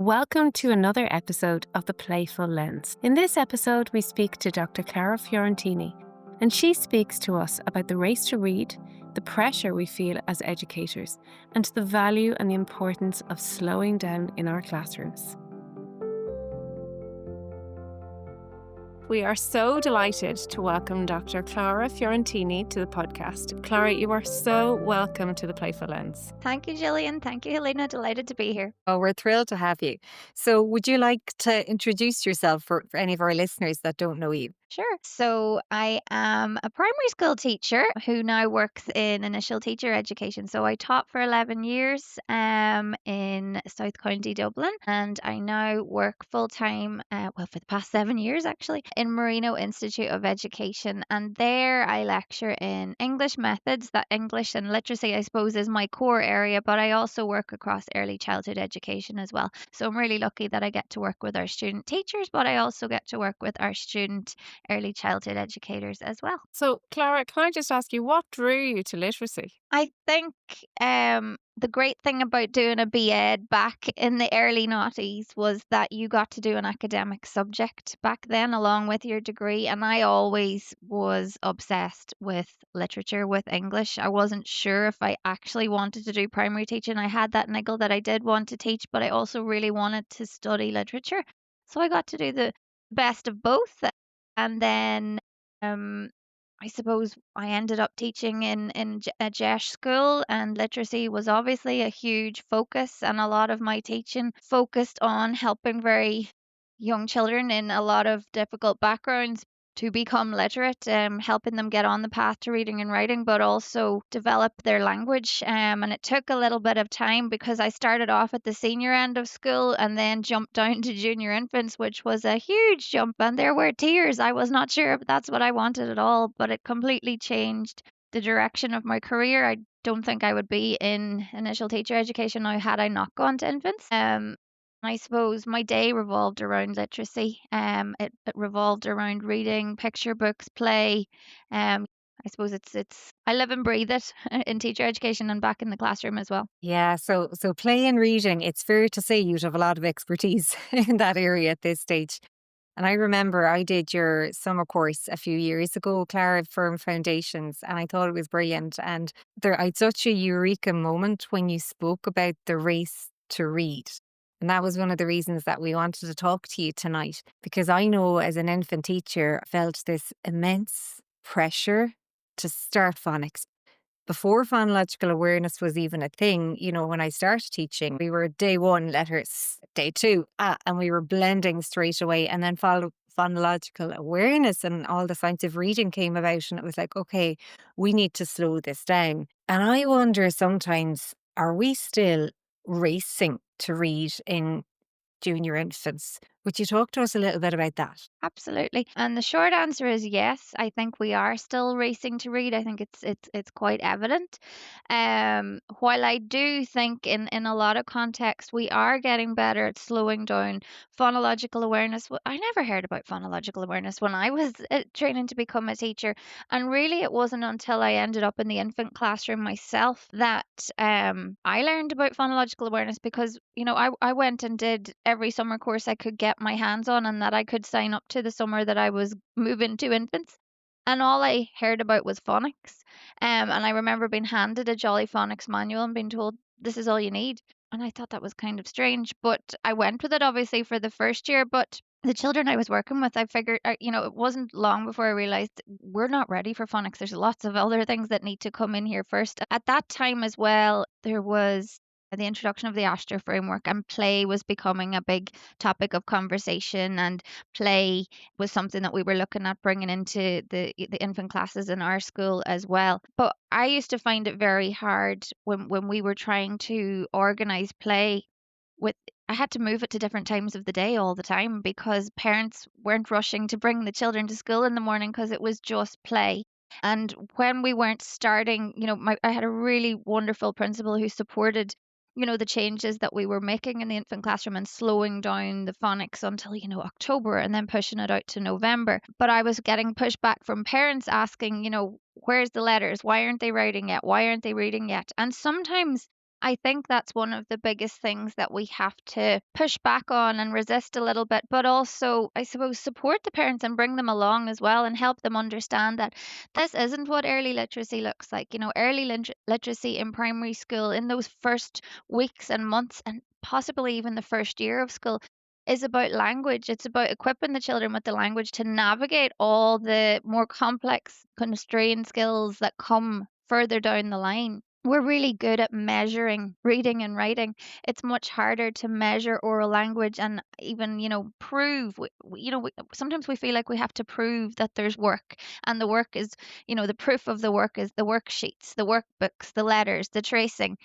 Welcome to another episode of the Playful Lens. In this episode, we speak to Dr. Clara Fiorentini, and she speaks to us about the race to read, the pressure we feel as educators, and the value and the importance of slowing down in our classrooms. We are so delighted to welcome Dr. Clara Fiorentini to the podcast. Clara, you are so welcome to the Playful Lens. Thank you, Gillian. Thank you, Helena. Delighted to be here. Oh, we're thrilled to have you. So, would you like to introduce yourself for any of our listeners that don't know you? Sure. So I am a primary school teacher who now works in initial teacher education. So I taught for 11 years in South County Dublin, and I now work full time, for the past 7 years actually, in Marino Institute of Education. And there I lecture in English methods. That English and literacy, I suppose, is my core area, but I also work across early childhood education as well. So I'm really lucky that I get to work with our student teachers, but I also get to work with our student early childhood educators as well. So, Clara, can I just ask you, what drew you to literacy? I think the great thing about doing a BEd back in the early noughties was that you got to do an academic subject back then along with your degree. And I always was obsessed with literature, with English. I wasn't sure if I actually wanted to do primary teaching. I had that niggle that I did want to teach, but I also really wanted to study literature. So I got to do the best of both. And then I suppose I ended up teaching in a JESH school, and literacy was obviously a huge focus, and a lot of my teaching focused on helping very young children in a lot of difficult backgrounds to become literate, helping them get on the path to reading and writing, but also develop their language. And it took a little bit of time because I started off at the senior end of school and then jumped down to junior infants, which was a huge jump. And there were tears. I was not sure if that's what I wanted at all, but it completely changed the direction of my career. I don't think I would be in initial teacher education now had I not gone to infants. I suppose my day revolved around literacy. It revolved around reading, picture books, play. I suppose it's I live and breathe it in teacher education and back in the classroom as well. Yeah, so play and reading, it's fair to say you'd have a lot of expertise in that area at this stage. And I remember I did your summer course a few years ago, Clara, Firm Foundations, and I thought it was brilliant. And I had such a eureka moment when you spoke about the race to read. And that was one of the reasons that we wanted to talk to you tonight, because I know as an infant teacher, I felt this immense pressure to start phonics. Before phonological awareness was even a thing, when I started teaching, we were day one letters, day two, and we were blending straight away. And then phonological awareness and all the science of reading came about, and it was like, okay, we need to slow this down. And I wonder sometimes, are we still racing to read in junior infants? Would you talk to us a little bit about that? Absolutely. And the short answer is yes. I think we are still racing to read. I think it's quite evident. While I do think in a lot of contexts we are getting better at slowing down phonological awareness. I never heard about phonological awareness when I was training to become a teacher, and really it wasn't until I ended up in the infant classroom myself that I learned about phonological awareness because I went and did every summer course I could get my hands on and that I could sign up to the summer that I was moving to infants. And all I heard about was phonics. And I remember being handed a Jolly Phonics manual and being told, this is all you need. And I thought that was kind of strange, but I went with it obviously for the first year. But the children I was working with, I figured, it wasn't long before I realized we're not ready for phonics. There's lots of other things that need to come in here first. At that time as well, there was the introduction of the Astor framework, and play was becoming a big topic of conversation, and play was something that we were looking at bringing into the infant classes in our school as well. But I used to find it very hard when we were trying to organize play with I had to move it to different times of the day all the time because parents weren't rushing to bring the children to school in the morning because it was just play. And when we weren't starting, I had a really wonderful principal who supported the changes that we were making in the infant classroom and slowing down the phonics until, October and then pushing it out to November. But I was getting pushback from parents asking, where's the letters? Why aren't they writing yet? Why aren't they reading yet? And sometimes I think that's one of the biggest things that we have to push back on and resist a little bit, but also, I suppose, support the parents and bring them along as well and help them understand that this isn't what early literacy looks like. Early literacy in primary school, in those first weeks and months, and possibly even the first year of school, is about language. It's about equipping the children with the language to navigate all the more complex constrained skills that come further down the line. We're really good at measuring reading and writing. It's much harder to measure oral language and even, prove. Sometimes we feel like we have to prove that there's work, and the work is, the proof of the work is the worksheets, the workbooks, the letters, the tracing,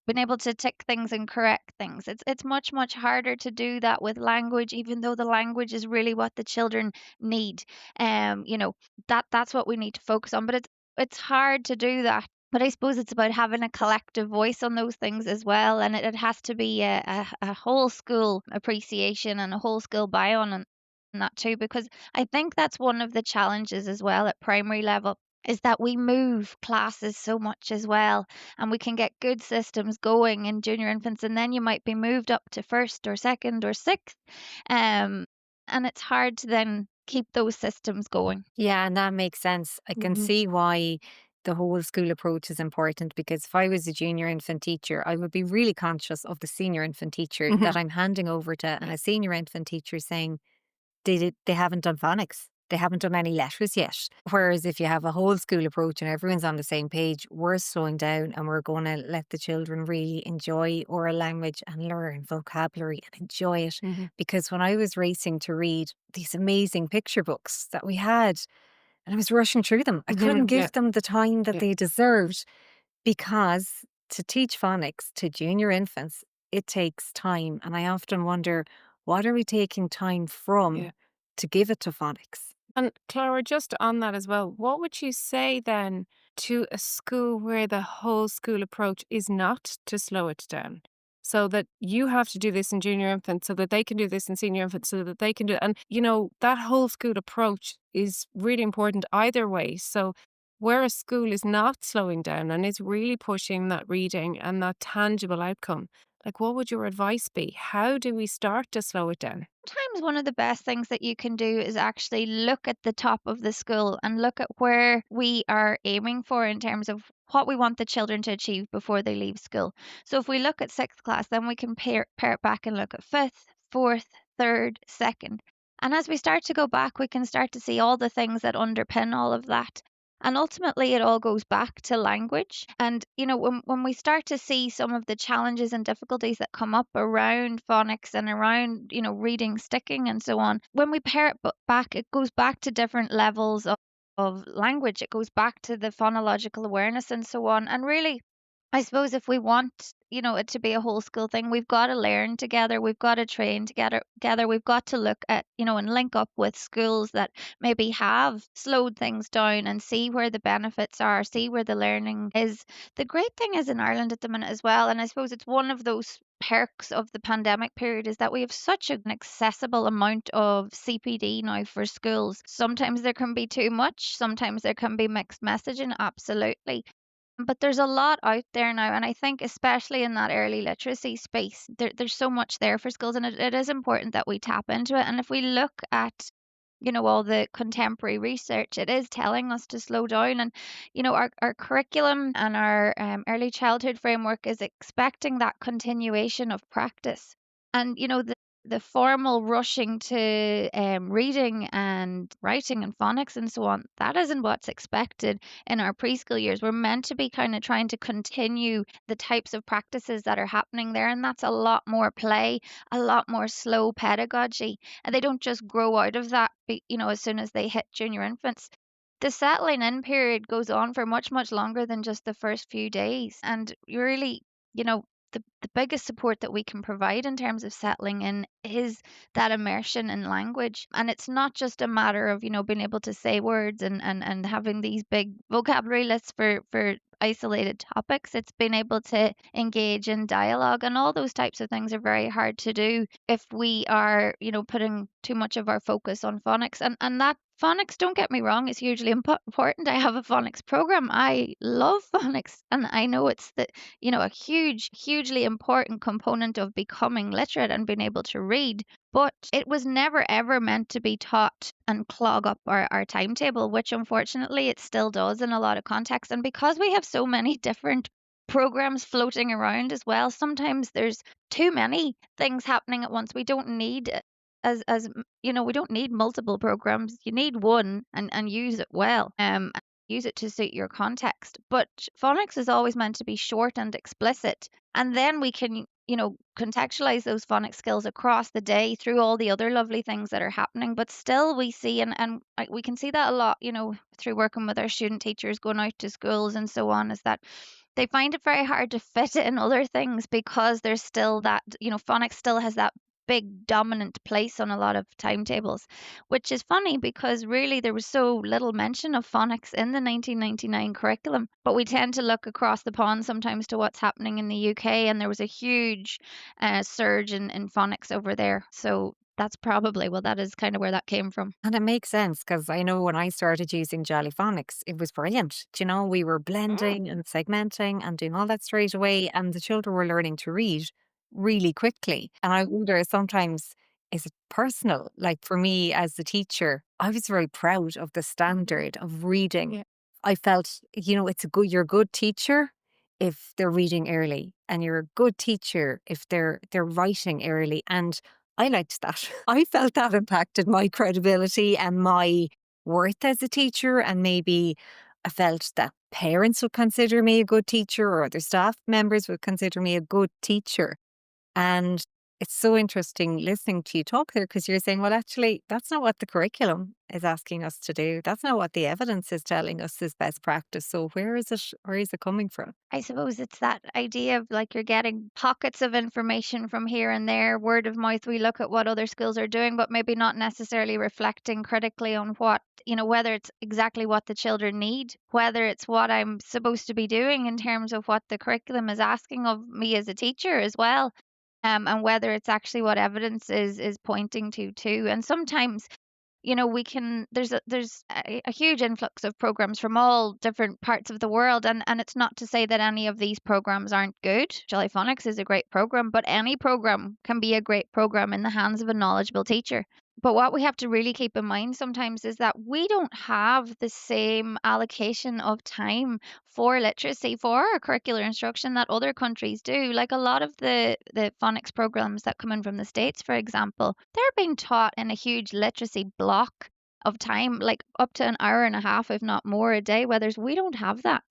being able to tick things and correct things. It's much harder to do that with language, even though the language is really what the children need. That's what we need to focus on. But it's hard to do that, but I suppose it's about having a collective voice on those things as well. And it has to be a whole school appreciation and a whole school buy-on on that too, because I think that's one of the challenges as well at primary level, is that we move classes so much as well, and we can get good systems going in junior infants, and then you might be moved up to first or second or sixth, um, and it's hard to then keep those systems going. Yeah, and that makes sense. I can see why the whole school approach is important, because if I was a junior infant teacher, I would be really conscious of the senior infant teacher that I'm handing over to, and a senior infant teacher saying they haven't done phonics. They haven't done any letters yet. Whereas if you have a whole school approach and everyone's on the same page, we're slowing down and we're going to let the children really enjoy oral language and learn vocabulary and enjoy it. Because when I was racing to read these amazing picture books that we had, and I was rushing through them, I couldn't give them the time that they deserved, because to teach phonics to junior infants, it takes time. And I often wonder, what are we taking time from to give it to phonics? And Clara, just on that as well, what would you say then to a school where the whole school approach is not to slow it down? So that you have to do this in junior infants, so that they can do this in senior infants, so that they can do, and that whole school approach is really important either way. So where a school is not slowing down and is really pushing that reading and that tangible outcome, like, what would your advice be? How do we start to slow it down? Sometimes one of the best things that you can do is actually look at the top of the school and look at where we are aiming for in terms of what we want the children to achieve before they leave school. So if we look at sixth class, then we can pair it back and look at fifth, fourth, third, second. And as we start to go back, we can start to see all the things that underpin all of that. And ultimately, it all goes back to language. And, when we start to see some of the challenges and difficulties that come up around phonics and around, reading, sticking, and so on, when we pair it back, it goes back to different levels of language. It goes back to the phonological awareness and so on. And really, I suppose if we want, it to be a whole school thing, we've got to learn together, we've got to train together, we've got to look at, and link up with schools that maybe have slowed things down and see where the benefits are, see where the learning is. The great thing is in Ireland at the minute as well, and I suppose it's one of those perks of the pandemic period, is that we have such an accessible amount of CPD now for schools. Sometimes there can be too much, sometimes there can be mixed messaging, absolutely. But there's a lot out there now, and I think especially in that early literacy space, there's so much there for schools, and it is important that we tap into it. And if we look at, all the contemporary research, it is telling us to slow down. And, our curriculum and our early childhood framework is expecting that continuation of practice. And, the formal rushing to reading and writing and phonics and so on, that isn't what's expected in our preschool years. We're meant to be kind of trying to continue the types of practices that are happening there, and that's a lot more play, a lot more slow pedagogy, and they don't just grow out of that, as soon as they hit junior infants. The settling in period goes on for much longer than just the first few days, and you really, you know, the biggest support that we can provide in terms of settling in is that immersion in language. And it's not just a matter of, being able to say words and having these big vocabulary lists for isolated topics. It's being able to engage in dialogue, and all those types of things are very hard to do if we are, putting too much of our focus on phonics. And that Phonics, don't get me wrong, is hugely important. I have a phonics program. I love phonics, and I know it's a hugely important component of becoming literate and being able to read. But it was never ever meant to be taught and clog up our timetable, which unfortunately it still does in a lot of contexts. And because we have so many different programs floating around as well, sometimes there's too many things happening at once. We don't need we don't need multiple programs. You need one and use it well. And use it to suit your context. But phonics is always meant to be short and explicit. And then we can, contextualize those phonics skills across the day through all the other lovely things that are happening. But still we see and we can see that a lot, through working with our student teachers going out to schools and so on, is that they find it very hard to fit in other things because there's still that, phonics still has that big dominant place on a lot of timetables, which is funny because really there was so little mention of phonics in the 1999 curriculum. But we tend to look across the pond sometimes to what's happening in the UK, and there was a huge surge in phonics over there. So that's probably, well, that is kind of where that came from. And it makes sense because I know when I started using Jolly Phonics, it was brilliant. Do you know, we were blending and segmenting and doing all that straight away, and the children were learning to read really quickly. And I wonder sometimes, is it personal? Like for me as the teacher, I was very proud of the standard of reading. Yeah. I felt, you're a good teacher if they're reading early, and you're a good teacher if they're writing early. And I liked that. I felt that impacted my credibility and my worth as a teacher. And maybe I felt that parents would consider me a good teacher, or other staff members would consider me a good teacher. And it's so interesting listening to you talk there, because you're saying, well, actually, that's not what the curriculum is asking us to do. That's not what the evidence is telling us is best practice. So where is it coming from? I suppose it's that idea of like you're getting pockets of information from here and there, word of mouth. We look at what other schools are doing, but maybe not necessarily reflecting critically on what, whether it's exactly what the children need, whether it's what I'm supposed to be doing in terms of what the curriculum is asking of me as a teacher as well. And whether it's actually what evidence is pointing to too. And sometimes we can there's a huge influx of programs from all different parts of the world, and it's not to say that any of these programs aren't good. Jolly Phonics is a great program, but any program can be a great program in the hands of a knowledgeable teacher. But what we have to really keep in mind sometimes is that we don't have the same allocation of time for literacy, for our curricular instruction, that other countries do. Like a lot of the phonics programs that come in from the States, for example, they're being taught in a huge literacy block of time, like up to an hour and a half, if not more, a day, whereas we don't have that.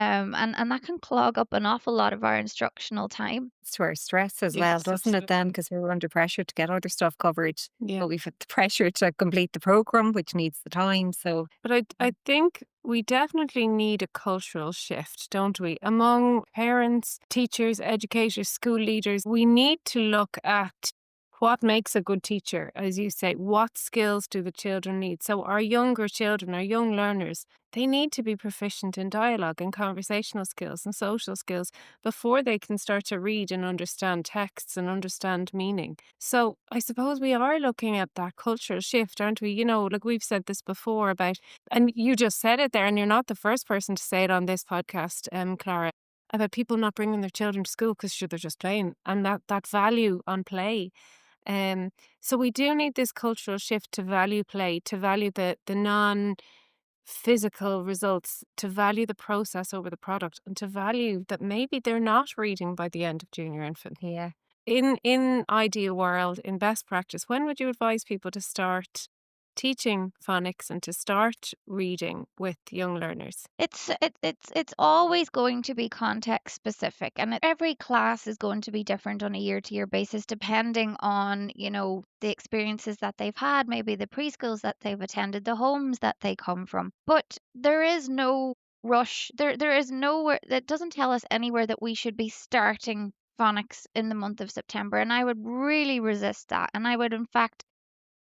And that can clog up an awful lot of our instructional time. It's to our stress as well, Yes, doesn't it then? absolutely. Because we're under pressure to get other stuff covered. Yeah. But we've had the pressure to complete the program, which needs the time. So But I think we definitely need a cultural shift, don't we? Among parents, teachers, educators, school leaders, we need to look at what makes a good teacher. As you say, what skills do the children need? So our younger children, our young learners, they need to be proficient in dialogue and conversational skills and social skills before they can start to read and understand texts and understand meaning. So I suppose we are looking at that cultural shift, aren't we? Like we've said this before about, and you just said it there, and you're not the first person to say it on this podcast, Clara, about people not bringing their children to school because they're just playing, and that value on play. So we do need this cultural shift to value play, to value the non-physical results, to value the process over the product, and to value that maybe they're not reading by the end of junior infant. yeah. In ideal world, in best practice, when would you advise people to start teaching phonics and to start reading with young learners? It's always going to be context specific, and every class is going to be different on a year to year basis, depending on the experiences that they've had, maybe the preschools that they've attended, the homes that they come from. But there is no rush. There is nowhere that doesn't tell us anywhere that we should be starting phonics in the month of September, and I would really resist that. And I would, in fact,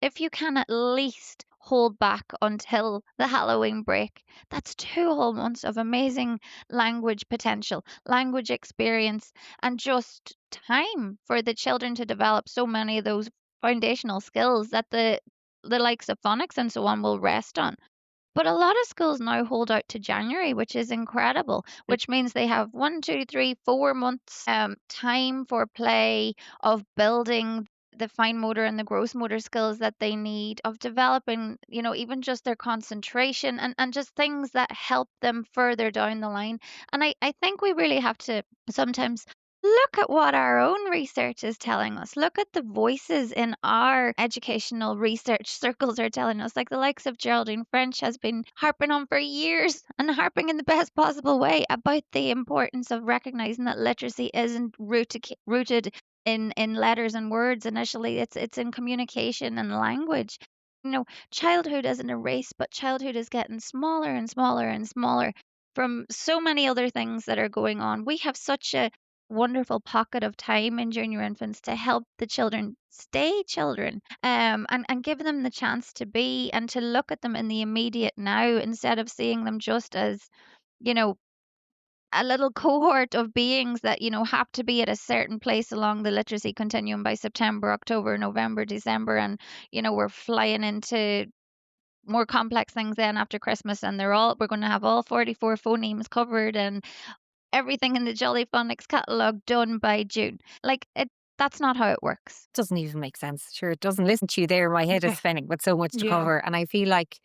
if you can at least hold back until the Halloween break, that's 2 whole months of amazing language potential, language experience, and just time for the children to develop so many of those foundational skills that the the likes of phonics and so on will rest on. But a lot of schools now hold out to January, which is incredible, which means they have 1, 2, 3, 4 months time for play, of building the fine motor and the gross motor skills that they need, of developing, even just their concentration, and just things that help them further down the line. And I think we really have to sometimes look at what our own research is telling us. Look at the voices in our educational research circles are telling us. Like the likes of Geraldine French has been harping on for years, and harping in the best possible way, about the importance of recognizing that literacy isn't rooted in letters and words initially. It's in communication and language. Childhood isn't a race, but childhood is getting smaller and smaller and smaller from so many other things that are going on. We have such a wonderful pocket of time in junior infants to help the children stay children, and give them the chance to be, and to look at them in the immediate now, instead of seeing them just as, you know, a little cohort of beings that, have to be at a certain place along the literacy continuum by September, October, November, December, and, we're flying into more complex things then after Christmas, and we're going to have all 44 phonemes covered, and everything in the Jolly Phonics catalogue done by June. That's not how it works. Doesn't even make sense. Sure, it doesn't. Listen to you there, my head is spinning with so much to Yeah. cover. And I feel like,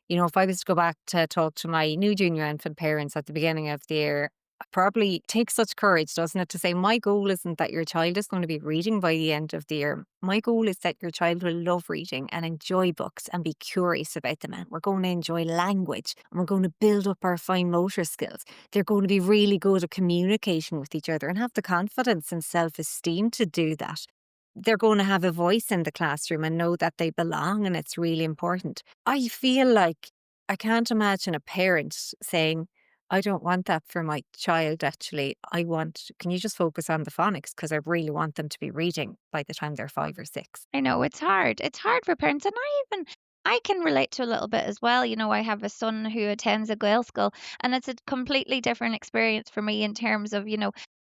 if I was to go back to talk to my new junior infant parents at the beginning of the year, it probably takes such courage, doesn't it, to say, my goal isn't that your child is going to be reading by the end of the year. My goal is that your child will love reading and enjoy books and be curious about them. And we're going to enjoy language, and we're going to build up our fine motor skills. They're going to be really good at communication with each other and have the confidence and self-esteem to do that. They're going to have a voice in the classroom and know that they belong, and it's really important. I feel like I can't imagine a parent saying, I don't want that for my child, actually. Can you just focus on the phonics, because I really want them to be reading by the time they're 5 or 6. I know it's hard. It's hard for parents, and I can relate to a little bit as well. I have a son who attends a Gael school, and it's a completely different experience for me in terms of,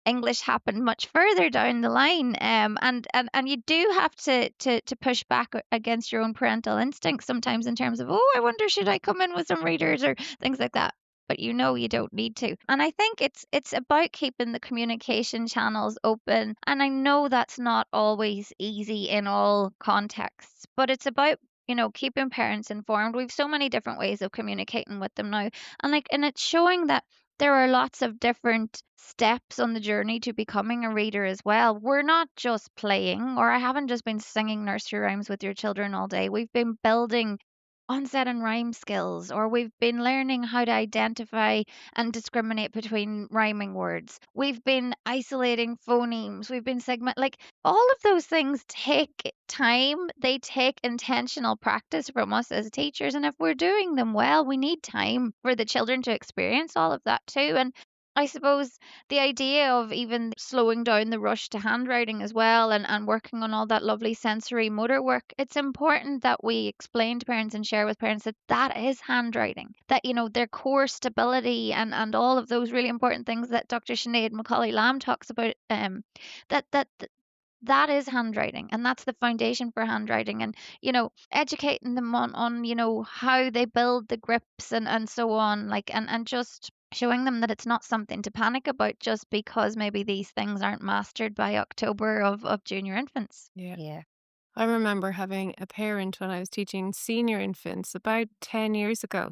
English happened much further down the line. And you do have to push back against your own parental instincts sometimes, in terms of, oh, I wonder, should I come in with some readers or things like that. But you don't need to. And I think it's about keeping the communication channels open. And I know that's not always easy in all contexts, but it's about, keeping parents informed. We've so many different ways of communicating with them now. And it's showing that there are lots of different steps on the journey to becoming a reader as well. We're not just playing, or I haven't just been singing nursery rhymes with your children all day. We've been building onset and rhyme skills, or we've been learning how to identify and discriminate between rhyming words. We've been isolating phonemes. We've been all of those things take time. They take intentional practice from us as teachers. And if we're doing them well, we need time for the children to experience all of that too. And I suppose the idea of even slowing down the rush to handwriting as well, and working on all that lovely sensory motor work, it's important that we explain to parents and share with parents that that is handwriting, that, their core stability, and all of those really important things that Dr. Sinead Macaulay Lamb talks about, that that that is handwriting, and that's the foundation for handwriting. And, educating them on how they build the grips, and so on, and just showing them that it's not something to panic about just because maybe these things aren't mastered by October of junior infants. Yeah. Yeah. I remember having a parent when I was teaching senior infants about 10 years ago.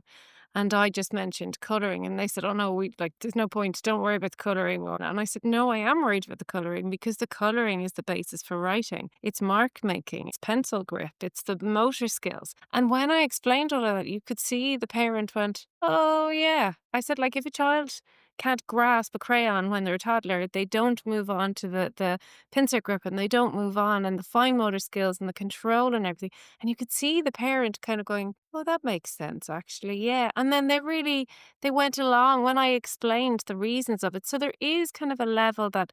And I just mentioned colouring, and they said, oh no, there's no point, don't worry about the colouring. And I said, no, I am worried about the colouring, because the colouring is the basis for writing. It's mark making, it's pencil grip, it's the motor skills. And when I explained all of that, you could see the parent went, oh yeah. I said, if a child can't grasp a crayon when they're a toddler, they don't move on to the pincer grip, and they don't move on, and the fine motor skills and the control and everything. And you could see the parent kind of going, oh, that makes sense, actually, yeah. And then they went along when I explained the reasons of it. So there is kind of a level that,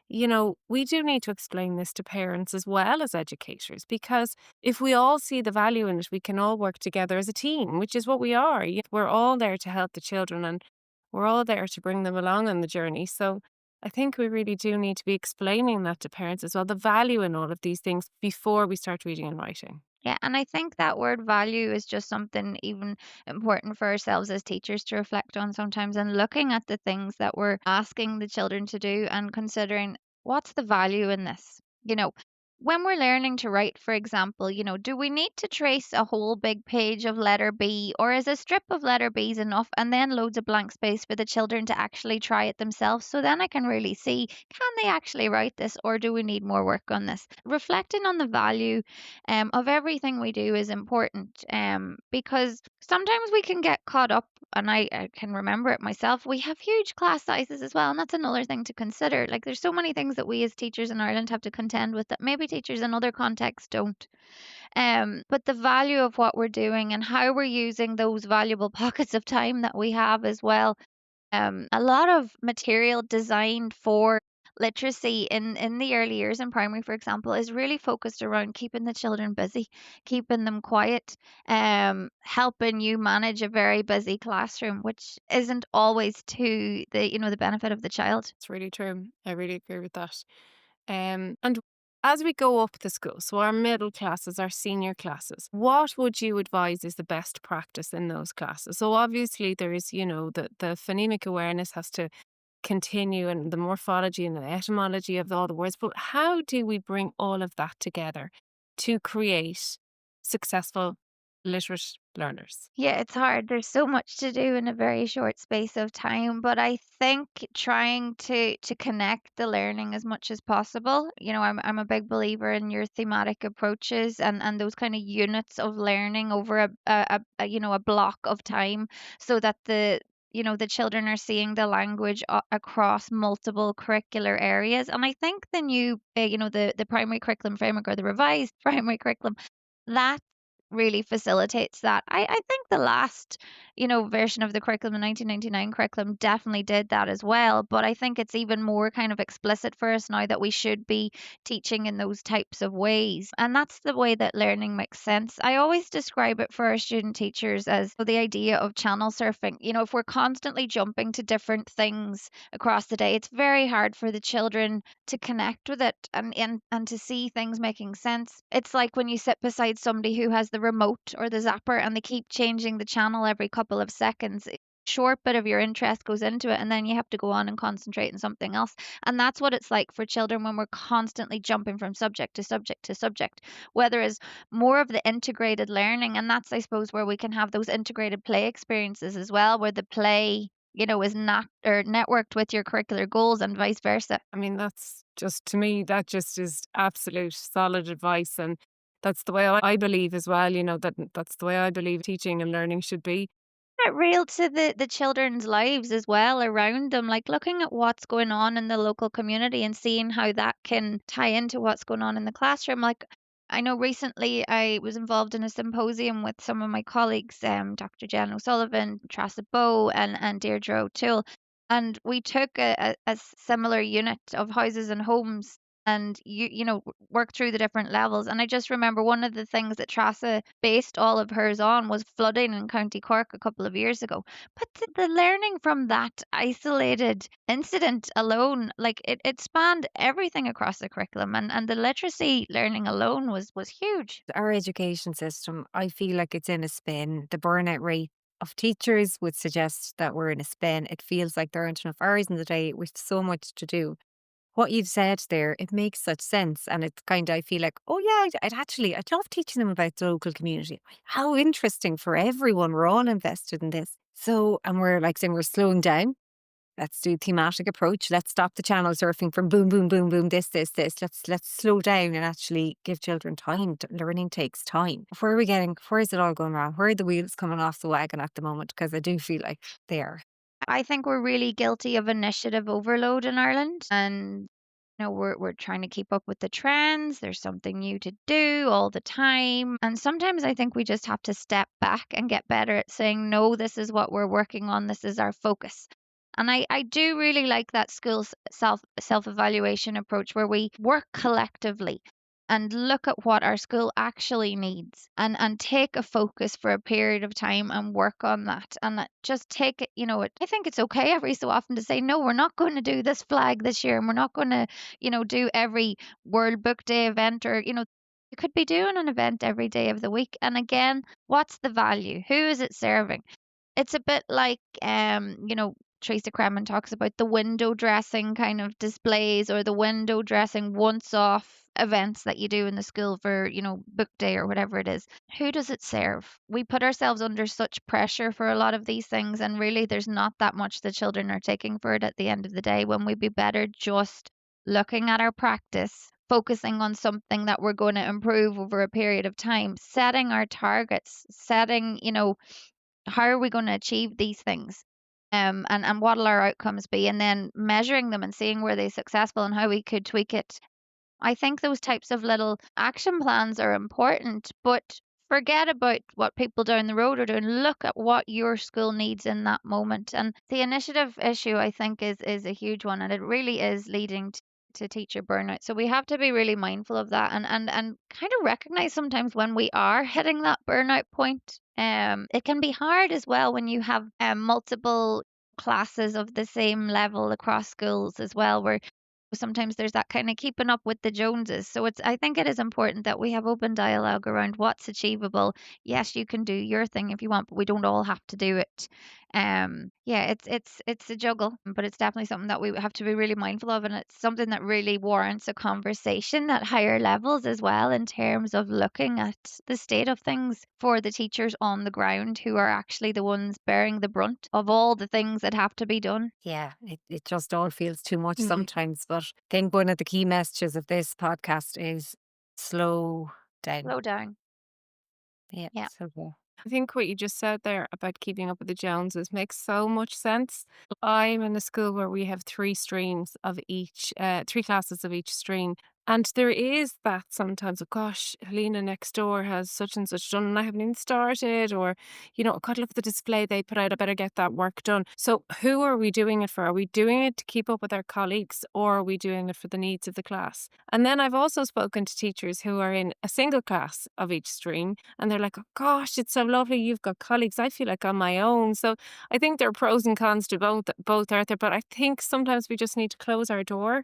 we do need to explain this to parents as well as educators, because if we all see the value in it, we can all work together as a team, which is what we are. We're all there to help the children, and we're all there to bring them along on the journey. So I think we really do need to be explaining that to parents as well, the value in all of these things before we start reading and writing. Yeah, and I think that word value is just something even important for ourselves as teachers to reflect on sometimes, and looking at the things that we're asking the children to do and considering what's the value in this. When we're learning to write, for example, do we need to trace a whole big page of letter B, or is a strip of letter B's enough and then loads of blank space for the children to actually try it themselves? So then I can really see, can they actually write this, or do we need more work on this? Reflecting on the value of everything we do is important, because sometimes we can get caught up, and I can remember it myself. We have huge class sizes as well, and that's another thing to consider. Like, there's so many things that we as teachers in Ireland have to contend with that maybe teachers in other contexts don't. But the value of what we're doing and how we're using those valuable pockets of time that we have as well. A lot of material designed for literacy in the early years in primary, for example, is really focused around keeping the children busy, keeping them quiet, helping you manage a very busy classroom, which isn't always to the benefit of the child. It's really true. I really agree with that. And as we go up the school, so our middle classes, our senior classes, what would you advise is the best practice in those classes? So obviously there is, the phonemic awareness has to continue, and the morphology and the etymology of all the words. But how do we bring all of that together to create successful literate learners? Yeah, it's hard. There's so much to do in a very short space of time, but I think trying to connect the learning as much as possible. I'm a big believer in your thematic approaches and those kind of units of learning over a block of time, so that the children are seeing the language across multiple curricular areas. And I think the new, the primary curriculum framework, or the revised primary curriculum, that really facilitates that. I think the last, version of the curriculum, the 1999 curriculum, definitely did that as well. But I think it's even more kind of explicit for us now that we should be teaching in those types of ways. And that's the way that learning makes sense. I always describe it for our student teachers as the idea of channel surfing. If we're constantly jumping to different things across the day, it's very hard for the children to connect with it, and to see things making sense. It's like when you sit beside somebody who has the remote or the zapper and they keep changing the channel every couple of seconds. A short bit of your interest goes into it, and then you have to go on and concentrate on something else. And that's what it's like for children when we're constantly jumping from subject to subject to subject. Whether it's more of the integrated learning, and that's, I suppose, where we can have those integrated play experiences as well, where the play is not or networked with your curricular goals and vice versa. I mean, that's just, to me, that just is absolute solid advice. And that's the way I believe as well, that's the way I believe teaching and learning should be. It real to the children's lives as well around them, like looking at what's going on in the local community and seeing how that can tie into what's going on in the classroom. Like, I know recently I was involved in a symposium with some of my colleagues, Dr. Jen O'Sullivan, Trassa Bow, and Deirdre O'Toole, and we took a similar unit of houses and homes, and work through the different levels. And I just remember one of the things that Trassa based all of hers on was flooding in County Cork a couple of years ago. But the learning from that isolated incident alone, like it spanned everything across the curriculum, and the literacy learning alone was huge. Our education system, I feel like it's in a spin. The burnout rate of teachers would suggest that we're in a spin. It feels like there aren't enough hours in the day with so much to do. What you've said there, it makes such sense. And it's kind of, I feel like, oh yeah, I'd love teaching them about the local community. How interesting for everyone. We're all invested in this. So, and we're like saying we're slowing down. Let's do thematic approach. Let's stop the channel surfing from boom, boom, boom, boom, this. Let's slow down and actually give children time. Learning takes time. Where is it all going wrong? Where are the wheels coming off the wagon at the moment? Because I do feel like they are. I think we're really guilty of initiative overload in Ireland, and we're trying to keep up with the trends. There's something new to do all the time, and sometimes I think we just have to step back and get better at saying, no, this is what we're working on. This is our focus. And I do really like that school's self-evaluation approach, where we work collectively and look at what our school actually needs, and take a focus for a period of time and work on that, and just take it. I think it's okay every so often to say, no, we're not going to do this flag this year, and we're not going to do every World Book Day event, or could be doing an event every day of the week. And again, what's the value? Who is it serving? It's a bit like, Teresa Kremen talks about the window dressing kind of displays, or the window dressing once off events that you do in the school for, book day or whatever it is. Who does it serve? We put ourselves under such pressure for a lot of these things, and really there's not that much the children are taking for it at the end of the day, when we'd be better just looking at our practice, focusing on something that we're going to improve over a period of time, setting our targets, setting, how are we going to achieve these things? And what'll our outcomes be? And then measuring them and seeing where they're successful and how we could tweak it. I think those types of little action plans are important, but forget about what people down the road are doing. Look at what your school needs in that moment. And the initiative issue, I think, is a huge one, and it really is leading to teacher burnout. So we have to be really mindful of that, and kind of recognize sometimes when we are hitting that burnout point. It can be hard as well when you have multiple classes of the same level across schools as well, where sometimes there's that kind of keeping up with the Joneses. So I think it is important that we have open dialogue around what's achievable. Yes, you can do your thing if you want, but we don't all have to do it. Yeah, it's a juggle, but it's definitely something that we have to be really mindful of, and it's something that really warrants a conversation at higher levels as well, in terms of looking at the state of things for the teachers on the ground, who are actually the ones bearing the brunt of all the things that have to be done. Yeah, it just all feels too much sometimes. But I think one of the key messages of this podcast is slow down. Slow down. Yeah, Yeah. so yeah. I think what you just said there about keeping up with the Joneses makes so much sense. I'm in a school where we have three streams of each, three classes of each stream. And there is that sometimes, oh gosh, Helena next door has such and such done and I haven't even started. Or, God, look at the display they put out. I better get that work done. So who are we doing it for? Are we doing it to keep up with our colleagues, or are we doing it for the needs of the class? And then I've also spoken to teachers who are in a single class of each stream, and they're like, oh gosh, it's so lovely. You've got colleagues. I feel like on my own. So I think there are pros and cons to both out there. But I think sometimes we just need to close our door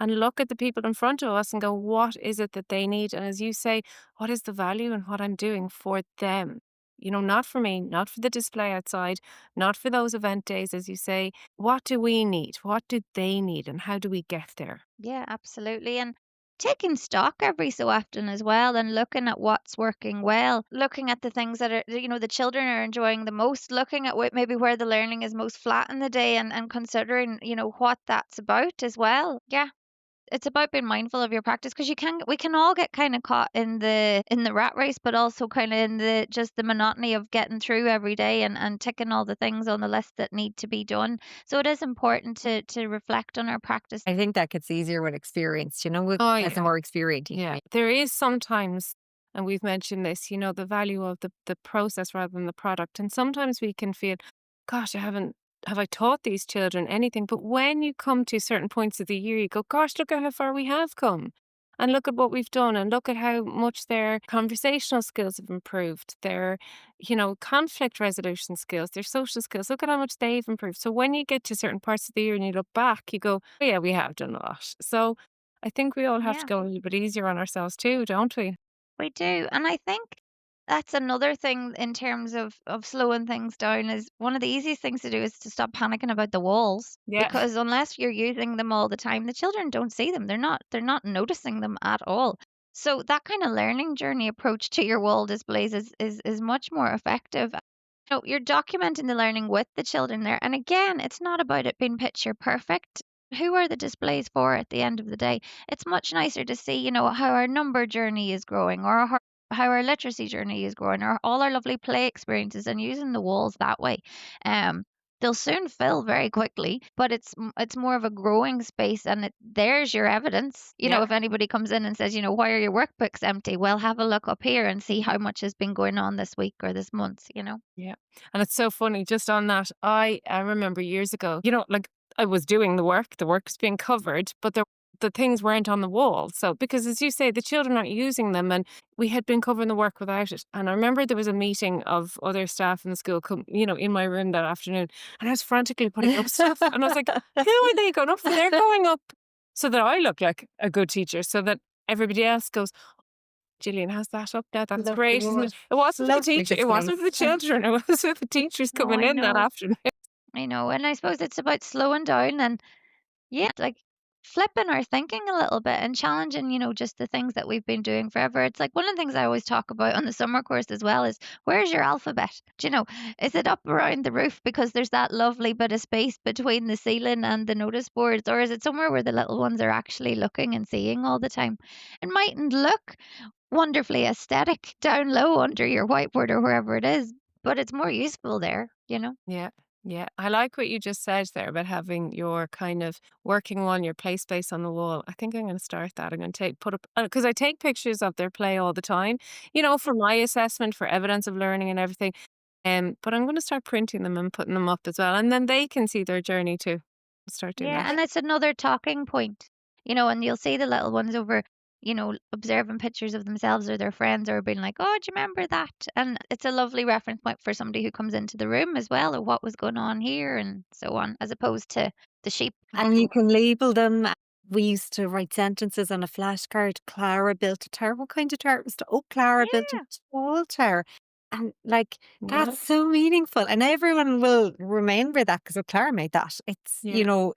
and look at the people in front of us and go, what is it that they need? And as you say, what is the value in what I'm doing for them? Not for me, not for the display outside, not for those event days, as you say. What do we need? What do they need? And how do we get there? Yeah, absolutely. And taking stock every so often as well, and looking at what's working well, looking at the things that are, the children are enjoying the most, looking at maybe where the learning is most flat in the day, and considering, what that's about as well. Yeah. It's about being mindful of your practice, because we can all get kind of caught in the rat race, but also kind of in the monotony of getting through every day, and ticking all the things on the list that need to be done. So it is important to reflect on our practice. I think that gets easier with experience, as a more experienced teacher. Yeah, there is sometimes, and we've mentioned this, the value of the process rather than the product. And sometimes we can feel, gosh, have I taught these children anything? But when you come to certain points of the year, you go, gosh, look at how far we have come. And look at what we've done, and look at how much their conversational skills have improved, their, conflict resolution skills, their social skills. Look at how much they've improved. So when you get to certain parts of the year and you look back, you go, oh, yeah, we have done a lot. So I think we all have to Yeah. go a little bit easier on ourselves too, don't we? We do. And I think that's another thing in terms of slowing things down. Is one of the easiest things to do is to stop panicking about the walls. Yeah. Because unless you're using them all the time, the children don't see them. They're not noticing them at all. So that kind of learning journey approach to your wall displays is much more effective. You're documenting the learning with the children there. And again, it's not about it being picture perfect. Who are the displays for at the end of the day? It's much nicer to see, how our number journey is growing, or how our literacy journey is growing, or all our lovely play experiences, and using the walls that way. They'll soon fill very quickly, but it's more of a growing space, and there's your evidence. Yeah. If anybody comes in and says, why are your workbooks empty? Well, have a look up here and see how much has been going on this week or this month. Yeah. And it's so funny, just on that, I remember years ago, like I was doing the work's being covered, but the things weren't on the wall. So, because as you say, the children aren't using them, and we had been covering the work without it. And I remember there was a meeting of other staff in the school, in my room that afternoon, and I was frantically putting up stuff. And I was like, who are they going up for? They're going up so that I look like a good teacher, so that everybody else goes, Gillian has that up now. That's Lovely great, isn't woman. it? It wasn't for the Lovely teacher. It wasn't for the displays. children. It was for the teachers No, coming I in that know. afternoon. I know. And I suppose it's about slowing down and yeah, like flipping our thinking a little bit and challenging, just the things that we've been doing forever. It's like one of the things I always talk about on the summer course as well is where's your alphabet? Do you know, is it up around the roof because there's that lovely bit of space between the ceiling and the notice boards, or is it somewhere where the little ones are actually looking and seeing all the time? It mightn't look wonderfully aesthetic down low under your whiteboard or wherever it is, but it's more useful there. Yeah. Yeah. I like what you just said there about having your kind of working on your play space on the wall. I think I'm going to start that. I'm going to put up, because I take pictures of their play all the time, for my assessment, for evidence of learning and everything. But I'm going to start printing them and putting them up as well. And then they can see their journey too. Start doing Yeah, that. and it's another talking point, and you'll see the little ones over, observing pictures of themselves or their friends or being like, oh, do you remember that? And it's a lovely reference point for somebody who comes into the room as well, or what was going on here and so on, as opposed to the sheep. And you can label them. We used to write sentences on a flashcard. Clara built a tower. What kind of tower was it? Oh, Clara built a Yeah, tall tower. And like, Yeah. that's so meaningful. And everyone will remember that because Clara made that. Yeah.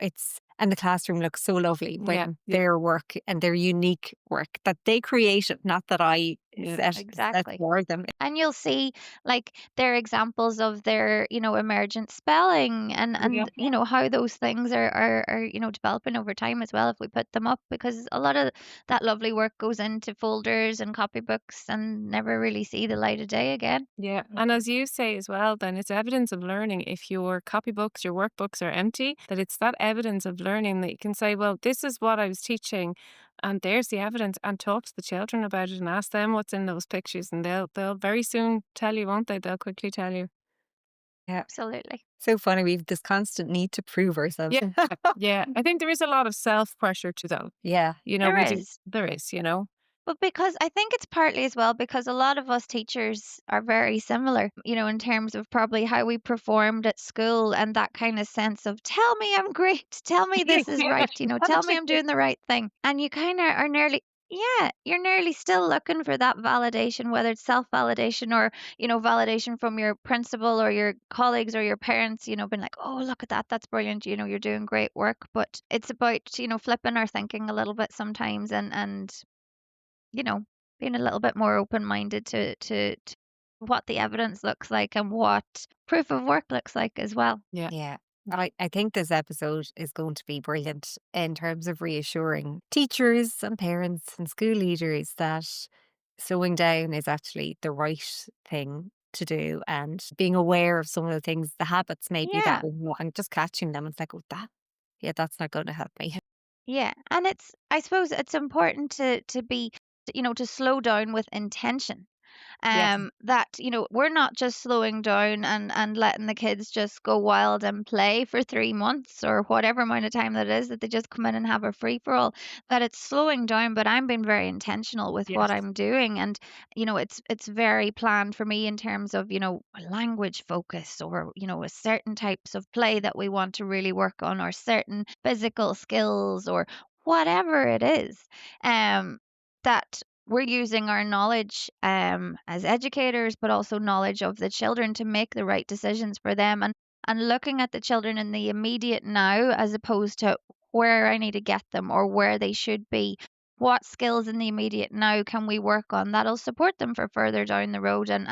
And the classroom looks so lovely Yeah. when their work and their unique work that they created, not that I set exactly. for them. And you'll see like their examples of their, emergent spelling and how those things are, developing over time as well if we put them up because a lot of that lovely work goes into folders and copybooks and never really see the light of day again. Yeah. And as you say as well, then it's evidence of learning. If your copybooks, your workbooks are empty, that it's that evidence of learning that you can say, well, this is what I was teaching and there's the evidence, and talk to the children about it and ask them what's in those pictures, and they'll very soon tell you, won't they? They'll quickly tell you. Yeah. Absolutely. So funny. We've this constant need to prove ourselves. Yeah. Yeah. I think there is a lot of self pressure to them. Yeah. There We do. is. There is. But because I think it's partly as well because a lot of us teachers are very similar, in terms of probably how we performed at school and that kind of sense of tell me I'm great, tell me this is right, tell me I'm doing the right thing. And you kind of are nearly, yeah, you're nearly still looking for that validation, whether it's self-validation or, validation from your principal or your colleagues or your parents, being like, oh, look at that, that's brilliant, you're doing great work. But it's about, flipping our thinking a little bit sometimes and you know, being a little bit more open-minded to what the evidence looks like and what proof of work looks like as well. Yeah. Yeah. I think this episode is going to be brilliant in terms of reassuring teachers and parents and school leaders that slowing down is actually the right thing to do and being aware of some of the things, the habits maybe that Yeah, we want and just catching them. It's like, oh, that's not going to help me. yeah. And I suppose it's important to be, to slow down with intention. Yes. That we're not just slowing down and letting the kids just go wild and play for 3 months or whatever amount of time that is that they just come in and have a free for all, that it's slowing down, but I'm being very intentional with what Yes. I'm doing. And it's very planned for me in terms of, language focus or, a certain types of play that we want to really work on or certain physical skills or whatever it is. That we're using our knowledge as educators, but also knowledge of the children to make the right decisions for them and looking at the children in the immediate now as opposed to where I need to get them or where they should be. What skills in the immediate now can we work on that'll support them for further down the road and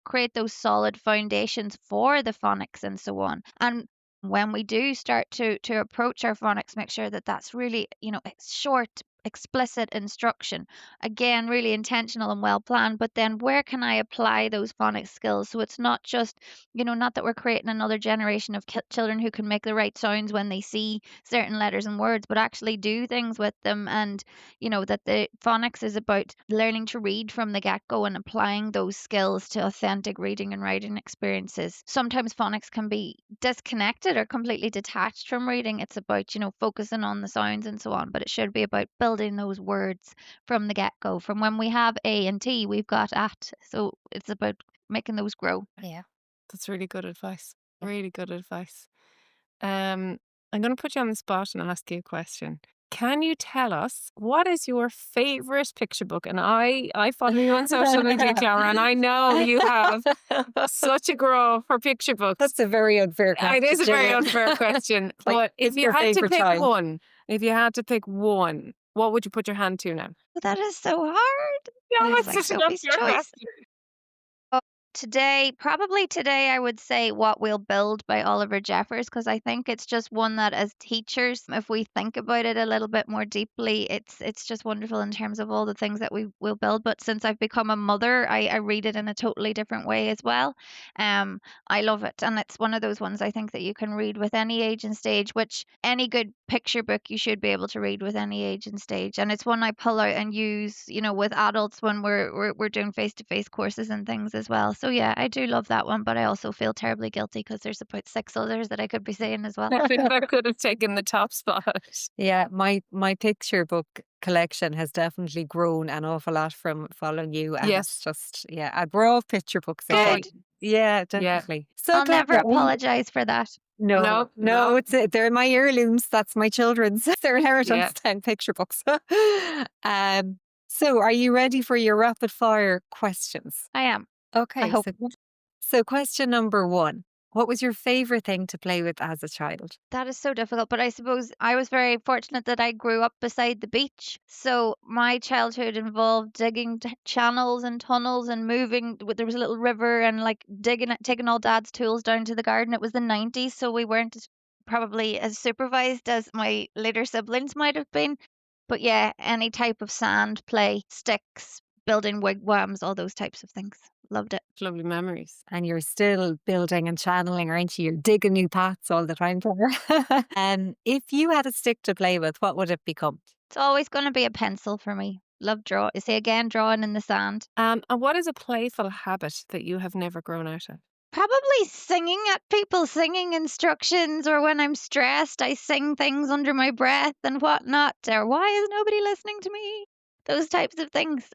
create those solid foundations for the phonics and so on. And when we do start to approach our phonics, make sure that that's really, it's short, explicit instruction. Again, really intentional and well planned. But then where can I apply those phonics skills? So it's not just, not that we're creating another generation of children who can make the right sounds when they see certain letters and words, but actually do things with them. And, that the phonics is about learning to read from the get go and applying those skills to authentic reading and writing experiences. Sometimes phonics can be disconnected or completely detached from reading. It's about, focusing on the sounds and so on, but it should be about building those words from the get go. From when we have A and T, we've got at. So it's about making those grow. Yeah. That's really good advice. Really good advice. I'm going to put you on the spot and I'll ask you a question. can you tell us what is your favourite picture book? And I follow you on social media, Clara, and I know you have such a grow for picture books. That's a very unfair question. It is a very Gillian. unfair question. Like, But if it's you your had to favourite pick time. one, what would you put your hand to now? But that is so hard. No, It's it's like such an Sophie's unfair Choice. question. Probably today, I would say What We'll Build by Oliver Jeffers, because I think it's just one that as teachers, if we think about it a little bit more deeply, it's just wonderful in terms of all the things that we will build. But since I've become a mother, I read it in a totally different way as well. I love it. And it's one of those ones I think that you can read with any age and stage, which any good picture book you should be able to read with any age and stage. And it's one I pull out and use, with adults when we're doing face-to-face courses and things as well. So yeah, I do love that one, but I also feel terribly guilty because there's about 6 others that I could be saying as well. I think that could have taken the top spot. Yeah, my picture book collection has definitely grown an awful lot from following you. And Yes. it's just, a grow of picture books. I Good. think. Yeah, definitely. So I'll never Clara, apologize for that. No, No. they're my heirlooms. That's my children's. Their inheritance Yeah. 10 picture books. So are you ready for your rapid fire questions? I am. Okay. I hope. So question number 1. What was your favorite thing to play with as a child? That is so difficult, but I suppose I was very fortunate that I grew up beside the beach. So my childhood involved digging channels and tunnels and moving. There was a little river and like taking all Dad's tools down to the garden. It was the 90s, so we weren't probably as supervised as my later siblings might have been. But yeah, any type of sand play, sticks, building wigwams, all those types of things. Loved it. Lovely memories. And you're still building and channeling, aren't you? You're digging new paths all the time. If you had a stick to play with, what would it become? It's always going to be a pencil for me. Love drawing in the sand. And what is a playful habit that you have never grown out of? Probably singing at people, singing instructions, or when I'm stressed, I sing things under my breath and whatnot. Or why is nobody listening to me? Those types of things.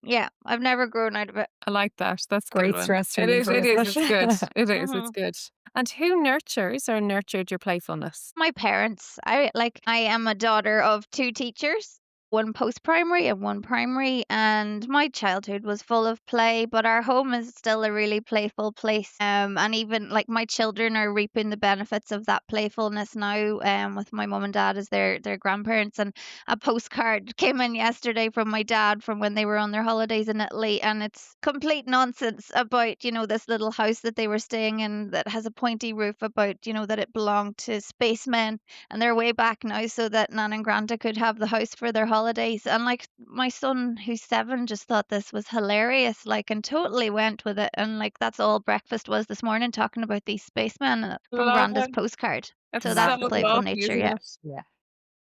Yeah, I've never grown out of it. I like that. That's a Great good one. stress It is. reliever, It isn't is. It's good. It is. It's Mhm. good. And who nurtures or nurtured your playfulness? My parents. I am a daughter of 2 teachers, one post-primary and one primary, and my childhood was full of play, but our home is still a really playful place. And even like my children are reaping the benefits of that playfulness now, with my mum and dad as their grandparents. And a postcard came in yesterday from my dad from when they were on their holidays in Italy, and it's complete nonsense about, this little house that they were staying in that has a pointy roof, about, that it belonged to spacemen, and they're way back now so that Nan and Granda could have the house for their holidays. And like my son who's 7 just thought this was hilarious, like, and totally went with it. And like that's all breakfast was this morning, talking about these spacemen from Love Granda's it. postcard. It's So that's the playful lovely, nature, isn't yeah. it?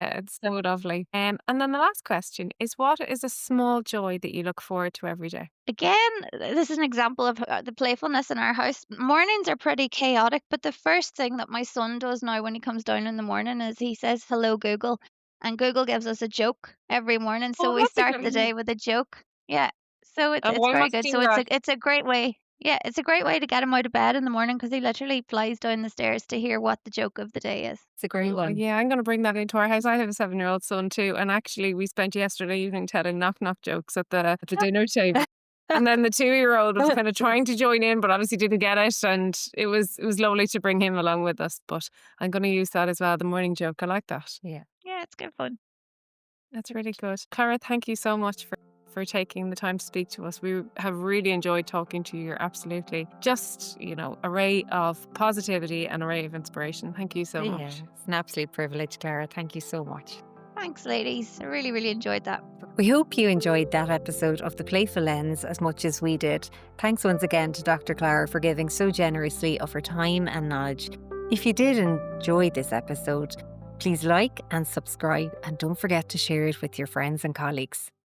Yeah, it's so lovely. And then the last question is, what is a small joy that you look forward to every day? Again, this is an example of the playfulness in our house. Mornings are pretty chaotic, but the first thing that my son does now when he comes down in the morning is he says, "Hello, Google." And Google gives us a joke every morning. So Oh, we that's a start good the day one. with a joke. Yeah. So it's Oh, I very must good. do So that. it's a great way. Yeah, it's a great way to get him out of bed in the morning because he literally flies down the stairs to hear what the joke of the day is. It's a great one. Yeah, I'm going to bring that into our house. I have a 7-year-old son too, and actually, we spent yesterday evening telling knock jokes at the dinner table. And then the 2-year-old was kind of trying to join in, but obviously didn't get it. And it was lovely to bring him along with us. But I'm going to use that as well, the morning joke. I like that. Yeah. Yeah, it's good fun. That's really good. Clara, thank you so much for taking the time to speak to us. We have really enjoyed talking to you. You're absolutely just, a ray of positivity and a ray of inspiration. Thank you so Yeah, much. it's an absolute privilege, Clara. Thank you so much. Thanks, ladies. I really, really enjoyed that. We hope you enjoyed that episode of The Playful Lens as much as we did. Thanks once again to Dr. Clara for giving so generously of her time and knowledge. If you did enjoy this episode, please like and subscribe, and don't forget to share it with your friends and colleagues.